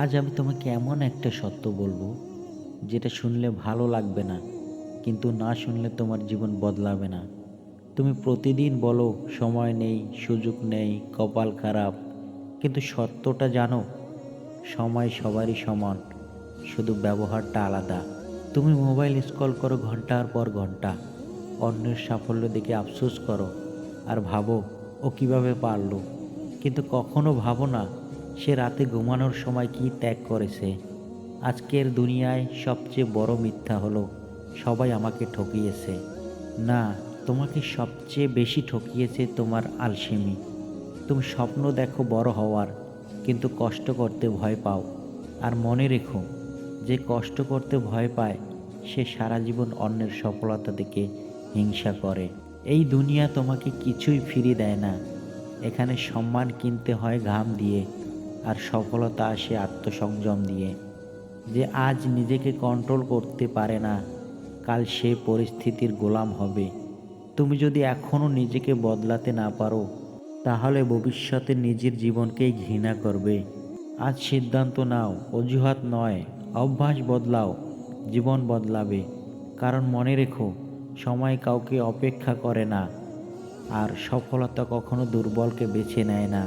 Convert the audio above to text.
আজ আমি তোমাকে এমন একটা সত্য বলবো, যেটা শুনলে ভালো লাগবে না, কিন্তু না শুনলে তোমার জীবন বদলাবে না। তুমি প্রতিদিন বলো সময় নেই, সুযোগ নেই, কপাল খারাপ। কিন্তু সত্যটা জানো, সময় সবারই সমান, শুধু ব্যবহারটা আলাদা। তুমি মোবাইল স্ক্রল করো ঘন্টার পর ঘন্টা, অন্যের সাফল্য দেখে আফসোস করো আর ভাবো ও কিভাবে পারলো। কিন্তু কখনো ভাবো না সে রাতে ঘুমানোর সময় কি ত্যাগ করেছে। আজকের দুনিয়ায় সবচেয়ে বড় মিথ্যা হলো সবাই আমাকে ঠকিয়েছে। না, তোমাকে সবচেয়ে বেশি ঠকিয়েছে তোমার আলসেমি। তুমি স্বপ্ন দেখো বড় হওয়ার, কিন্তু কষ্ট করতে ভয় পাও। আর মনে রেখো, যে কষ্ট করতে ভয় পায় সে সারা জীবন অন্যের সফলতা দেখে হিংসা করে। এই দুনিয়া তোমাকে কিছুই ফিরিয়ে দেয় না। এখানে সম্মান কিনতে হয় ঘাম দিয়ে, আর সফলতা আসে আত্মসংযম দিয়ে। যে আজ নিজেকে কন্ট্রোল করতে পারে না, কাল সে পরিস্থিতির গোলাম হবে। তুমি যদি এখনও নিজেকে বদলাতে না পারো, তাহলে ভবিষ্যতে নিজের জীবনকেই ঘৃণা করবে। আজ সিদ্ধান্ত নাও, অজুহাত নয়, অভ্যাস বদলাও, জীবন বদলাবে। কারণ মনে রেখো, সময় কাউকে অপেক্ষা করে না, আর সফলতা কখনো দুর্বলকে বেছে নেয় না।